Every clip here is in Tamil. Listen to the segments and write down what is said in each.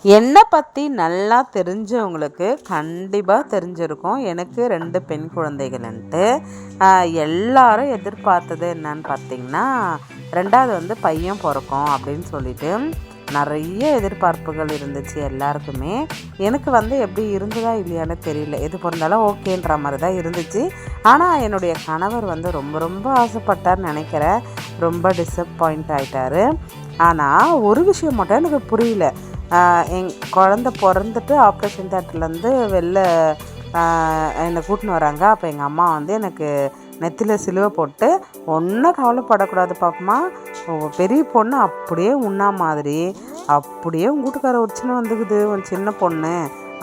என்னை பற்றி நல்லா தெரிஞ்சவங்களுக்கு கண்டிப்பாக தெரிஞ்சிருக்கும். எனக்கு 2 பெண் குழந்தைகள்ன்ட்டு. எல்லாரும் எதிர்பார்த்தது என்னன்னு பார்த்தீங்கன்னா, 2வது வந்து பையன் பிறக்கும் அப்படின்னு சொல்லிட்டு நிறைய எதிர்பார்ப்புகள் இருந்துச்சு எல்லாருக்குமே. எனக்கு வந்து எப்படி இருந்ததா இல்லையான்னு தெரியல. எது பிறந்தாலும் ஓகேன்ற மாதிரி தான் இருந்துச்சு. ஆனால் என்னுடைய கணவர் வந்து ரொம்ப ரொம்ப ஆசைப்பட்டார்னு நினைக்கிறேன். ரொம்ப டிசப்பாயிண்ட் ஆகிட்டார். ஆனால் ஒரு விஷயம் மட்டும் எனக்கு புரியல. என் குழந்த பிறந்துட்டு ஆப்ரேஷன் தேட்டர்லேருந்து வெளில என்னை கூட்டின்னு வராங்க. அப்போ எங்கள் அம்மா வந்து எனக்கு நெத்தியில் சிலுவை போட்டு, ஒன்றும் கவலைப்படக்கூடாது பாப்பமா, பெரிய பொண்ணு அப்படியே உண்ணா மாதிரி அப்படியே உங்கள் வீட்டுக்கார உச்சின்னு வந்துக்குது, உன் சின்ன பொண்ணு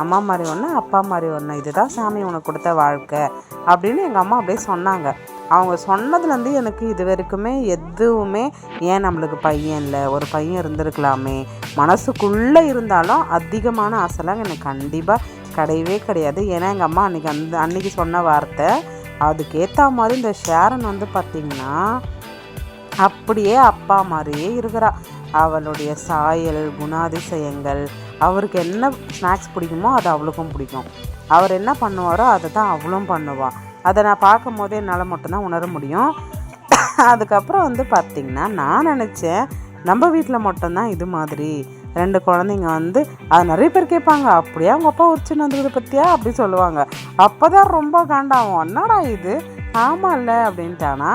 அம்மா மாதிரி ஒன்று அப்பா மாதிரி ஒன்று, இதுதான் சாமி உனக்கு கொடுத்த வாழ்க்கை அப்படின்னு எங்கள் அம்மா அப்படியே சொன்னாங்க. அவங்க சொன்னதுலேருந்து எனக்கு இது வரைக்குமே எதுவுமே ஏன் நம்மளுக்கு பையன் இல்லை, ஒரு பையன் இருந்திருக்கலாமே மனசுக்குள்ளே இருந்தாலும் அதிகமான ஆசைலாம் எனக்கு கண்டிப்பாக கிடையவே கிடையாது. ஏன்னா எங்கள் அம்மா அன்றைக்கி சொன்ன வார்த்தை, அதுக்கேற்ற மாதிரி இந்த ஷேரன் வந்து பார்த்திங்கன்னா அப்படியே அப்பா மாதிரியே இருக்கிறா. அவளுடைய சாயல், குணாதிசயங்கள், அவருக்கு என்ன ஸ்நாக்ஸ் பிடிக்குமோ அது அவளுக்கும் பிடிக்கும். அவர் என்ன பண்ணுவாரோ அதை தான் அவளும் பண்ணுவாள். அதை நான் பார்க்கும் போதே என்னால் மட்டும்தான் உணர முடியும். அதுக்கப்புறம் வந்து பார்த்திங்கன்னா நான் நினச்சேன், நம்ம வீட்டில் மட்டும்தான் இது மாதிரி 2 குழந்தைங்க வந்து அது நிறைய பேர் கேட்பாங்க, அப்படியே அவங்க அப்பா உரிச்சுன்னு வந்தது பற்றியா அப்படி சொல்லுவாங்க. அப்போ தான் ரொம்ப காண்டாகும், என்னடா இது ஆமாம் இல்லை அப்படின்ட்டானா.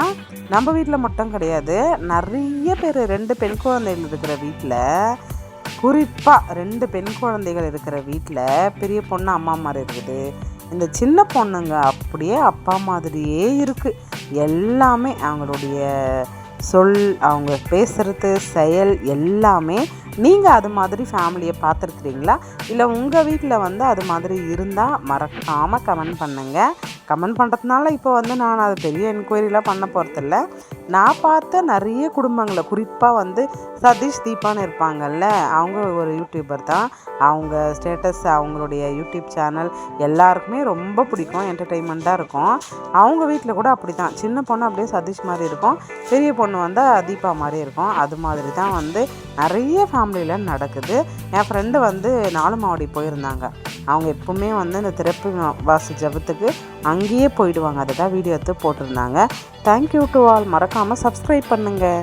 நம்ம வீட்டில் மட்டும் கிடையாது, நிறைய பேர் 2 பெண் குழந்தைகள் இருக்கிற வீட்டில், குறிப்பாக 2 பெண் குழந்தைகள் இருக்கிற வீட்டில் பெரிய பொண்ணு அம்மா மாதிரி இருக்குது, இந்த சின்ன பொண்ணுங்க அப்படியே அப்பா மாதிரியே இருக்குது. எல்லாமே அவங்களுடைய சொல், அவங்க பேசுகிறது, செயல் எல்லாமே. நீங்கள் அது மாதிரி ஃபேமிலியை பார்த்துருக்குறீங்களா? இல்லை உங்கள் வீட்டில் வந்து அது மாதிரி இருந்தால் மறக்காமல் கமெண்ட் பண்ணுங்கள். கமெண்ட் பண்ணுறதுனால இப்போ வந்து நான் அது பெரிய என்கொயரிலாம் பண்ண போகிறதில்ல. நான் பார்த்த நிறைய குடும்பங்களை, குறிப்பாக வந்து சதீஷ் தீபான்னு இருப்பாங்கல்ல, அவங்க ஒரு யூடியூபர் தான். அவங்க ஸ்டேட்டஸ், அவங்களுடைய யூடியூப் சேனல் எல்லாருக்குமே ரொம்ப பிடிக்கும், என்டர்டெயின்மெண்ட்டாக இருக்கும். அவங்க வீட்டில் கூட அப்படி தான், சின்ன பொண்ணு அப்படியே சதீஷ் மாதிரி இருக்கும், பெரிய பொண்ணு வந்து தீபா மாதிரி இருக்கும். அது மாதிரி தான் வந்து நிறைய ஃபேமிலியில் நடக்குது. என் ஃப்ரெண்டு வந்து 4 மாவடி போயிருந்தாங்க. அவங்க எப்பவுமே வந்து இந்த திறப்பு வாசி ஜபத்துக்கு அங்கேயே போயிடுவாங்க. அதை தான் வீடியோ எடுத்து போட்டிருந்தாங்க. Thank you to all. மறக்காமல் சப்ஸ்கிரைப் பண்ணுங்கள்.